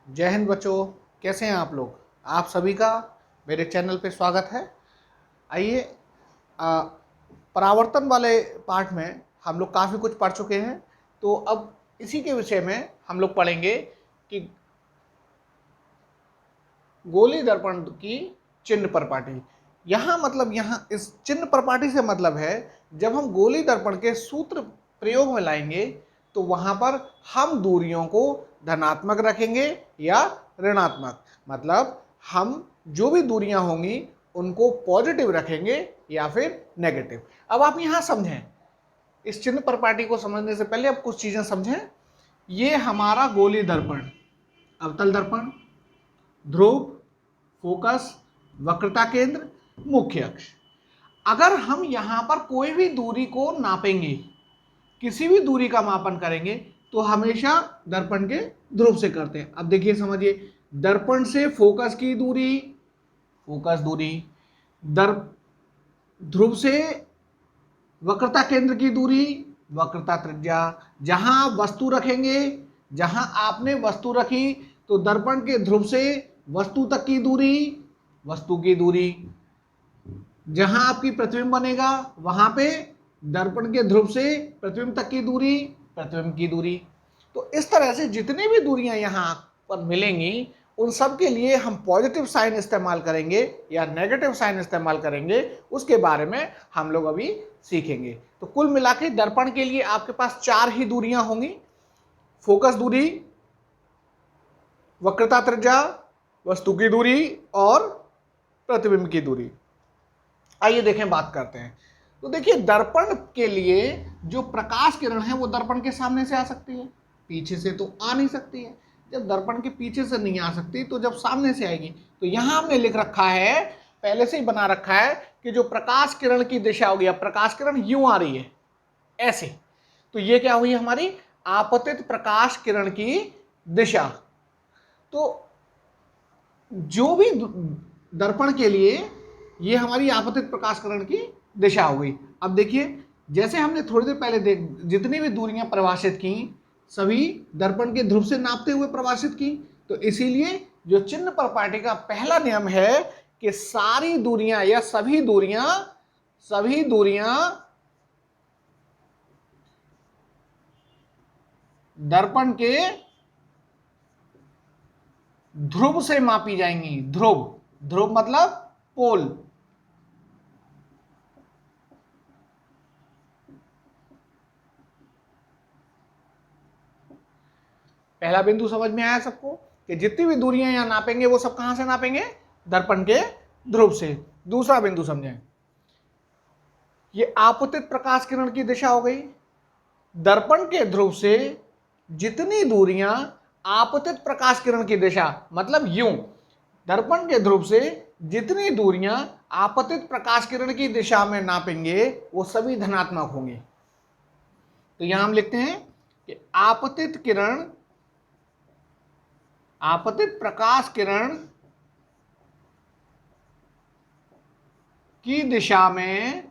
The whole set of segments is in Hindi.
जय हिंद बच्चों, कैसे हैं आप लोग। आप सभी का मेरे चैनल पे स्वागत है। आइए, परावर्तन वाले पार्ट में हम लोग काफ़ी कुछ पढ़ चुके हैं, तो अब इसी के विषय में हम लोग पढ़ेंगे कि गोली दर्पण की चिन्ह परपाटी। यहाँ इस चिन्ह परपाटी से मतलब है, जब हम गोली दर्पण के सूत्र प्रयोग में लाएंगे तो वहां पर हम दूरियों को धनात्मक रखेंगे या ऋणात्मक, मतलब हम जो भी दूरियां होंगी उनको पॉजिटिव रखेंगे या फिर नेगेटिव। अब आप यहां समझें, इस चिन्ह परपाटी को समझने से पहले अब कुछ चीजें समझें। ये हमारा गोली दर्पण, अवतल दर्पण, ध्रुव, फोकस, वक्रता केंद्र, मुख्य अक्ष। अगर हम यहां पर कोई भी दूरी को नापेंगे, किसी भी दूरी का मापन करेंगे, तो हमेशा दर्पण के ध्रुव से करते हैं। अब देखिए, समझिए, दर्पण से फोकस की दूरी, फोकस दूरी, ध्रुव से वक्रता केंद्र की दूरी, वक्रता त्रिज्या। जहां आप वस्तु रखेंगे, जहां आपने वस्तु रखी, तो दर्पण के ध्रुव से वस्तु तक की दूरी, वस्तु की दूरी। जहां आपकी प्रतिबिंब बनेगा, वहां पे दर्पण के ध्रुव से प्रतिबिंब तक की दूरी, प्रतिबिंब की दूरी। तो इस तरह से जितनी भी दूरियां यहां पर मिलेंगी, उन सब के लिए हम पॉजिटिव साइन इस्तेमाल करेंगे या नेगेटिव साइन इस्तेमाल करेंगे, उसके बारे में हम लोग अभी सीखेंगे। तो कुल मिला के दर्पण के लिए आपके पास 4 ही दूरियां होंगी: फोकस दूरी, वक्रता त्रिज्या, वस्तु की दूरी और प्रतिबिंब की दूरी। आइए देखें, बात करते हैं। तो देखिए, दर्पण के लिए जो प्रकाश किरण है वो दर्पण के सामने से आ सकती है, पीछे से तो आ नहीं सकती है। जब दर्पण के पीछे से नहीं आ सकती, तो जब सामने से आएगी, तो यहां हमने लिख रखा है, पहले से ही बना रखा है, कि जो प्रकाश किरण की दिशा होगी, अब प्रकाश किरण यूं आ रही है ऐसे, तो ये क्या हुई हमारी आपतित प्रकाश किरण की दिशा। तो जो भी दर्पण के लिए ये हमारी आपतित प्रकाश किरण की दिशा हो गई। अब देखिए, जैसे हमने थोड़ी देर पहले जितनी भी दूरियां परिभाषित की, सभी दर्पण के ध्रुव से नापते हुए परिभाषित की। तो इसीलिए जो चिन्ह परपाटी का पहला नियम है कि सारी दूरियां या सभी दूरियां दर्पण के ध्रुव से मापी जाएंगी। ध्रुव, ध्रुव मतलब पोल। पहला बिंदु समझ में आया सबको, कि जितनी भी दूरियां यहां नापेंगे वो सब कहां से नापेंगे? दर्पण के ध्रुव से। दूसरा बिंदु समझें, ये आपतित प्रकाश किरण की दिशा हो गई। दर्पण के ध्रुव से जितनी दूरियां आपतित प्रकाश किरण की दिशा, मतलब यूं, दर्पण के ध्रुव से जितनी दूरियां आपतित प्रकाश किरण की दिशा में नापेंगे वो सभी धनात्मक होंगे। तो यहां हम लिखते हैं कि आपतित प्रकाश किरण की दिशा में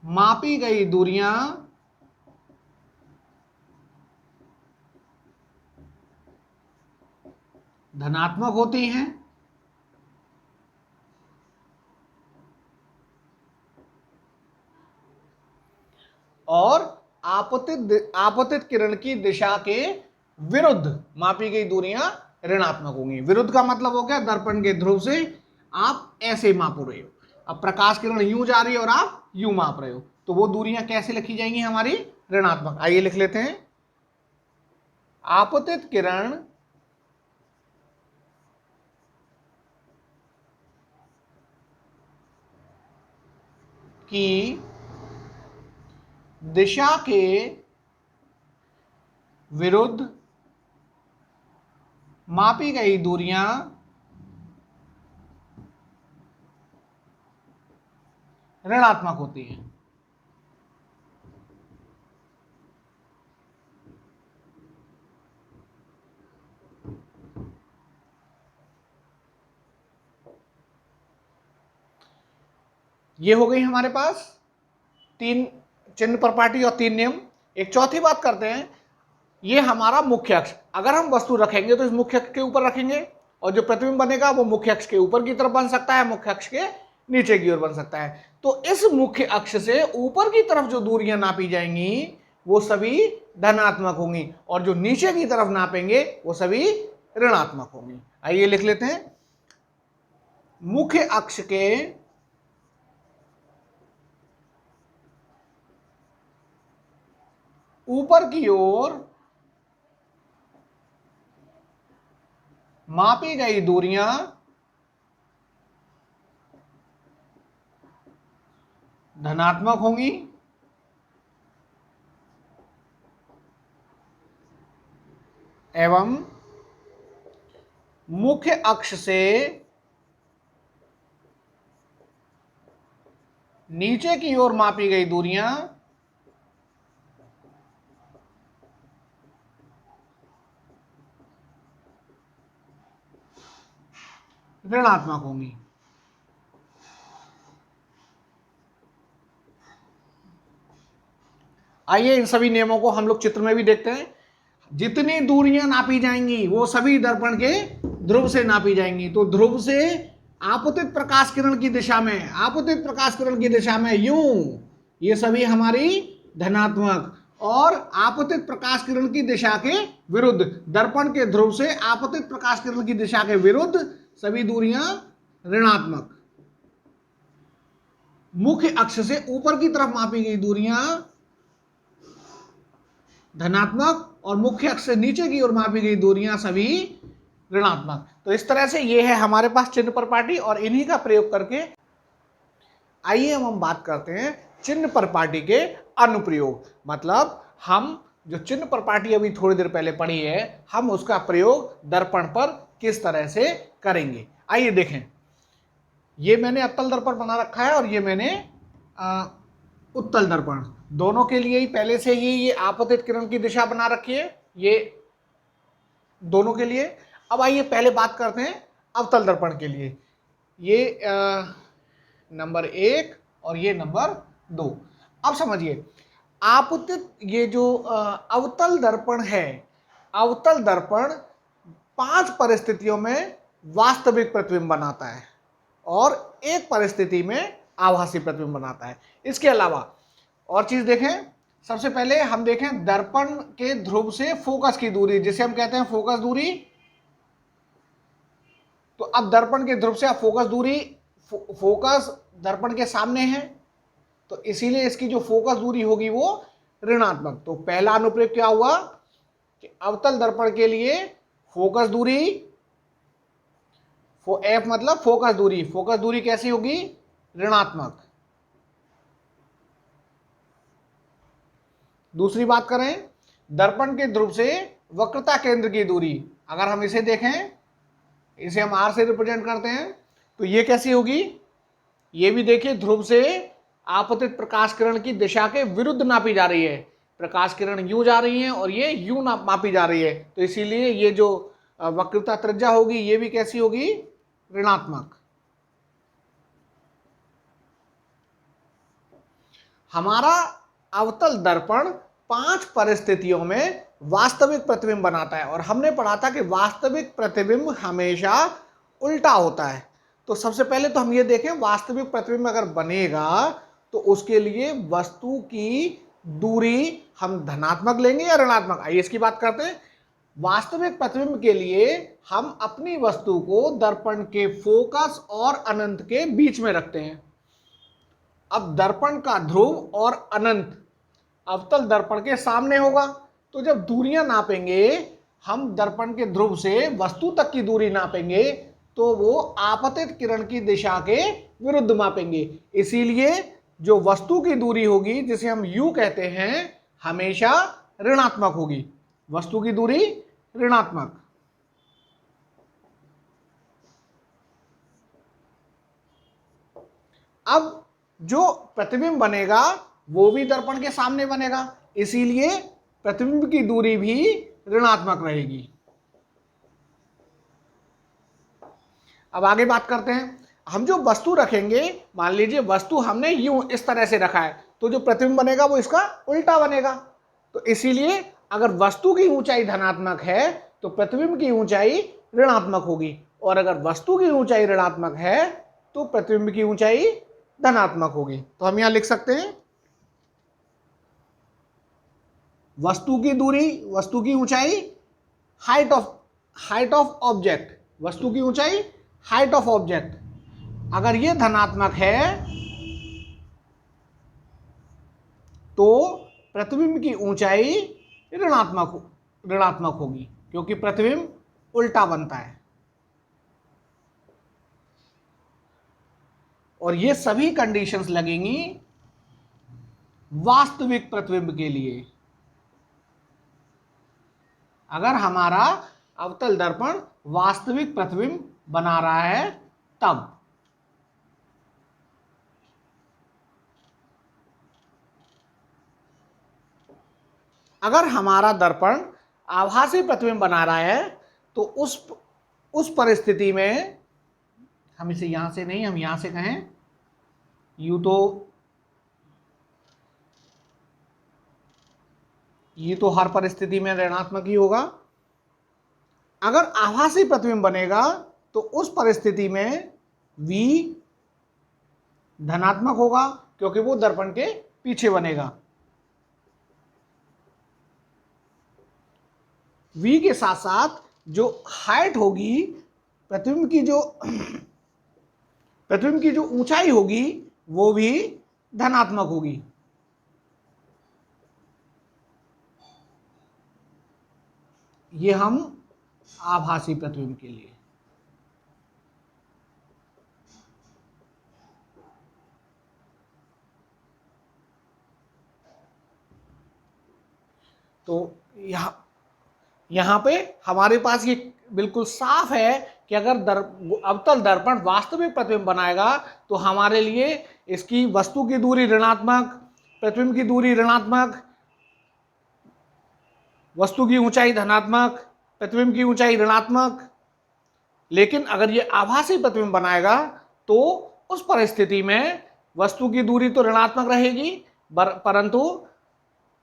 मापी गई दूरियां धनात्मक होती हैं और आपतित किरण की दिशा के विरुद्ध मापी गई दूरियां ऋणात्मक होंगी। विरुद्ध का मतलब हो गया, दर्पण के ध्रुव से आप ऐसे माप रहे हो, अब प्रकाश किरण यूं जा रही है और आप यूं माप रहे हो, तो वो दूरियां कैसे लिखी जाएंगी हमारी? ऋणात्मक। आइए लिख लेते हैं, आपतित किरण की दिशा के विरुद्ध मापी गई दूरियां ऋणात्मक होती हैं। ये हो गई हमारे पास 3 चिन्ह परपाटी और 3 नियम। एक चौथी बात करते हैं, ये हमारा मुख्य अक्ष। अगर हम वस्तु रखेंगे तो इस मुख्य अक्ष के ऊपर रखेंगे, और जो प्रतिबिंब बनेगा वो मुख्य अक्ष के ऊपर की तरफ बन सकता है, मुख्य अक्ष के नीचे की ओर बन सकता है। तो इस मुख्य अक्ष से ऊपर की तरफ जो दूरियां नापी जाएंगी वो सभी धनात्मक होंगी, और जो नीचे की तरफ नापेंगे वो सभी ऋणात्मक होंगी। आइए लिख लेते हैं, मुख्य अक्ष के ऊपर की ओर मापी गई दूरियां धनात्मक होंगी एवं मुख्य अक्ष से नीचे की ओर मापी गई दूरियां ऋणात्मक होंगी। आइए इन सभी नियमों को हम लोग चित्र में भी देखते हैं। जितनी दूरियां नापी जाएंगी वो सभी दर्पण के ध्रुव से नापी जाएंगी। तो ध्रुव से आपतित प्रकाश किरण की दिशा में, आपतित प्रकाश किरण की दिशा में यूं, ये सभी हमारी धनात्मक, और आपतित प्रकाश किरण की दिशा के विरुद्ध, दर्पण के ध्रुव से आपतित प्रकाश किरण की दिशा के विरुद्ध सभी दूरियां ऋणात्मक। मुख्य अक्ष से ऊपर की तरफ मापी गई दूरियां धनात्मक, और मुख्य अक्ष से नीचे की ओर मापी गई दूरियां सभी ऋणात्मक। तो इस तरह से ये है हमारे पास चिन्ह परपाटी, और इन्हीं का प्रयोग करके आइए हम बात करते हैं चिन्ह परपाटी के अनुप्रयोग। मतलब हम जो चिन्ह परपाटी अभी थोड़ी देर पहले पढ़ी है, हम उसका प्रयोग दर्पण पर किस तरह से करेंगे। आइए देखें, ये मैंने अवतल दर्पण बना रखा है और ये मैंने उत्तल दर्पण, दोनों के लिए ही पहले से ही ये आपतित किरण की दिशा बना रखी है, ये दोनों के लिए। अब आइए पहले बात करते हैं अवतल दर्पण के लिए। ये नंबर 1 और ये नंबर 2। अब समझिए, आपतित ये जो अवतल दर्पण है, अवतल दर्पण 5 परिस्थितियों में वास्तविक प्रतिबिंब बनाता है और एक परिस्थिति में आभासी प्रतिबिंब बनाता है। इसके अलावा और चीज देखें, सबसे पहले हम देखें दर्पण के ध्रुव से फोकस की दूरी, जिसे हम कहते हैं फोकस दूरी। तो अब दर्पण के ध्रुव से अब फोकस दूरी, फोकस दर्पण के सामने है, तो इसीलिए इसकी जो फोकस दूरी होगी वो ऋणात्मक। तो पहला अनुप्रयोग क्या हुआ कि अवतल दर्पण के लिए फोकस दूरी, एफ मतलब फोकस दूरी, फोकस दूरी कैसी होगी, ऋणात्मक। दूसरी बात करें, दर्पण के ध्रुव से वक्रता केंद्र की दूरी, अगर हम इसे देखें, इसे हम आर से रिप्रेजेंट करते हैं, तो ये कैसी होगी, ये भी देखिए ध्रुव से आपतित प्रकाश किरण की दिशा के विरुद्ध नापी जा रही है। प्रकाश किरण यूं जा रही है और ये यूं मापी जा रही है, तो इसीलिए ये जो वक्रता त्रिज्या होगी ये भी कैसी होगी, ऋणात्मक। हमारा अवतल दर्पण 5 परिस्थितियों में वास्तविक प्रतिबिंब बनाता है, और हमने पढ़ा था कि वास्तविक प्रतिबिंब हमेशा उल्टा होता है। तो सबसे पहले तो हम ये देखें, वास्तविक प्रतिबिंब अगर बनेगा तो उसके लिए वस्तु की दूरी हम धनात्मक लेंगे या ऋणात्मक। आइए इसकी बात करते हैं। वास्तविक प्रतिबिंब के लिए हम अपनी वस्तु को दर्पण के फोकस और अनंत के बीच में रखते हैं। अब दर्पण का ध्रुव और अनंत अवतल दर्पण के सामने होगा, तो जब दूरियां नापेंगे, हम दर्पण के ध्रुव से वस्तु तक की दूरी नापेंगे, तो वो आपतित किरण की दिशा के विरुद्ध मापेंगे। इसीलिए जो वस्तु की दूरी होगी, जिसे हम यू कहते हैं, हमेशा ऋणात्मक होगी। वस्तु की दूरी ऋणात्मक। अब जो प्रतिबिंब बनेगा वो भी दर्पण के सामने बनेगा, इसीलिए प्रतिबिंब की दूरी भी ऋणात्मक रहेगी। अब आगे बात करते हैं, हम जो वस्तु रखेंगे, मान लीजिए वस्तु हमने यूं इस तरह से रखा है, तो जो प्रतिबिंब बनेगा वो इसका उल्टा बनेगा। तो इसीलिए अगर वस्तु की ऊंचाई धनात्मक है तो प्रतिबिंब की ऊंचाई ऋणात्मक होगी, और अगर वस्तु की ऊंचाई ऋणात्मक है तो प्रतिबिंब की ऊंचाई धनात्मक होगी। तो हम यहां लिख सकते हैं वस्तु की दूरी, वस्तु की ऊंचाई, हाइट ऑफ ऑब्जेक्ट, वस्तु की ऊंचाई, हाइट ऑफ ऑब्जेक्ट, अगर ये धनात्मक है तो प्रतिबिंब की ऊंचाई ऋणात्मक होगी, क्योंकि प्रतिबिंब उल्टा बनता है। और ये सभी कंडीशंस लगेंगी वास्तविक प्रतिबिंब के लिए। अगर हमारा अवतल दर्पण वास्तविक प्रतिबिंब बना रहा है तब। अगर हमारा दर्पण आभासी प्रतिबिंब बना रहा है तो उस परिस्थिति में हम इसे यहां से नहीं, हम यहां से कहें, ये तो हर परिस्थिति में ऋणात्मक ही होगा। अगर आभासी प्रतिबिंब बनेगा तो उस परिस्थिति में V धनात्मक होगा, क्योंकि वो दर्पण के पीछे बनेगा। V के साथ साथ जो हाइट होगी, प्रतिबिंब की जो ऊंचाई होगी वो भी धनात्मक होगी। ये हम आभासी प्रतिबिंब के लिए। तो यहां पे हमारे पास ये बिल्कुल साफ है कि अगर अवतल दर्पण वास्तविक प्रतिबिंब बनाएगा तो हमारे लिए इसकी वस्तु की दूरी ऋणात्मक, प्रतिबिंब की दूरी ऋणात्मक, वस्तु की ऊंचाई धनात्मक, प्रतिबिंब की ऊंचाई ऋणात्मक। लेकिन अगर ये आभासी प्रतिबिंब बनाएगा तो उस परिस्थिति में वस्तु की दूरी तो ऋणात्मक रहेगी, परंतु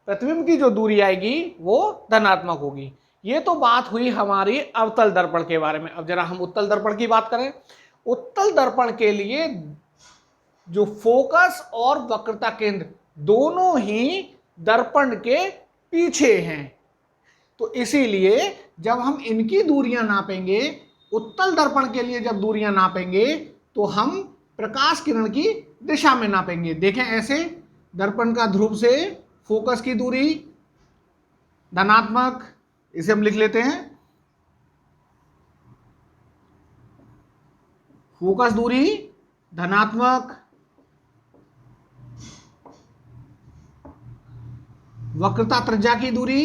प्रतिबिंब की जो दूरी आएगी वो धनात्मक होगी। ये तो बात हुई हमारी अवतल दर्पण के बारे में। अब जरा हम उत्तल दर्पण की बात करें। उत्तल दर्पण के लिए जो फोकस और वक्रता केंद्र दोनों ही दर्पण के पीछे हैं, तो इसीलिए जब हम इनकी दूरियां नापेंगे, उत्तल दर्पण के लिए जब दूरियां नापेंगे तो हम प्रकाश किरण की दिशा में नापेंगे। देखें ऐसे, दर्पण का ध्रुव से फोकस की दूरी धनात्मक, इसे हम लिख लेते हैं फोकस दूरी धनात्मक, वक्रता त्रिज्या की दूरी,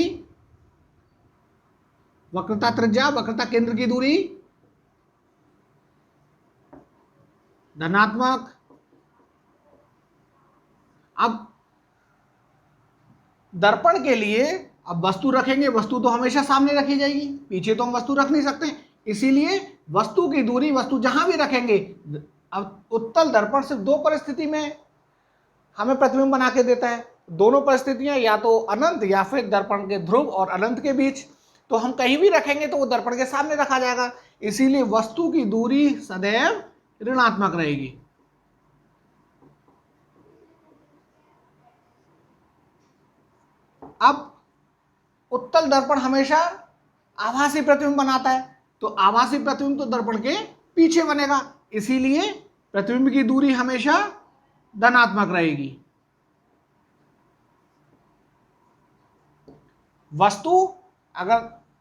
वक्रता त्रिज्या, वक्रता केंद्र की दूरी धनात्मक। अब दर्पण के लिए अब वस्तु रखेंगे, वस्तु तो हमेशा सामने रखी जाएगी, पीछे तो हम वस्तु रख नहीं सकते, इसीलिए वस्तु की दूरी, वस्तु जहां भी रखेंगे, अब उत्तल दर्पण सिर्फ दो परिस्थिति में हमें प्रतिबिंब बना के देता है। दोनों परिस्थितियां या तो अनंत या फिर दर्पण के ध्रुव और अनंत के बीच, तो हम कहीं भी रखेंगे तो वो दर्पण के सामने रखा जाएगा, इसीलिए वस्तु की दूरी सदैव ऋणात्मक रहेगी। अब उत्तल दर्पण हमेशा आभासी प्रतिबिंब बनाता है, तो आभासी प्रतिबिंब तो दर्पण के पीछे बनेगा, इसीलिए प्रतिबिंब की दूरी हमेशा धनात्मक रहेगी।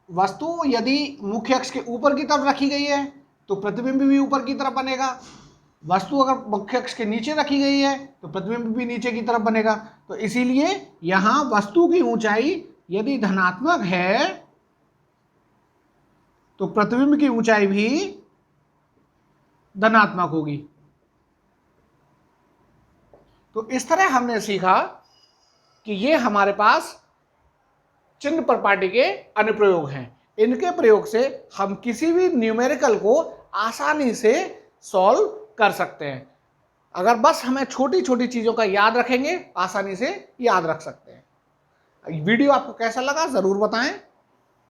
वस्तु यदि मुख्य अक्ष के ऊपर की तरफ रखी गई है तो प्रतिबिंब भी ऊपर की तरफ बनेगा। वस्तु अगर मुख्य अक्ष के नीचे रखी गई है तो प्रतिबिंब भी नीचे की तरफ बनेगा। तो इसीलिए यहां वस्तु की ऊंचाई यदि धनात्मक है तो प्रतिबिंब की ऊंचाई भी धनात्मक होगी। तो इस तरह हमने सीखा कि ये हमारे पास चिन्ह प्रॉपर्टी के अनुप्रयोग हैं। इनके प्रयोग से हम किसी भी न्यूमेरिकल को आसानी से सॉल्व कर सकते हैं। अगर बस हमें छोटी छोटी चीजों का याद रखेंगे, आसानी से याद रख सकते हैं। वीडियो आपको कैसा लगा जरूर बताएं।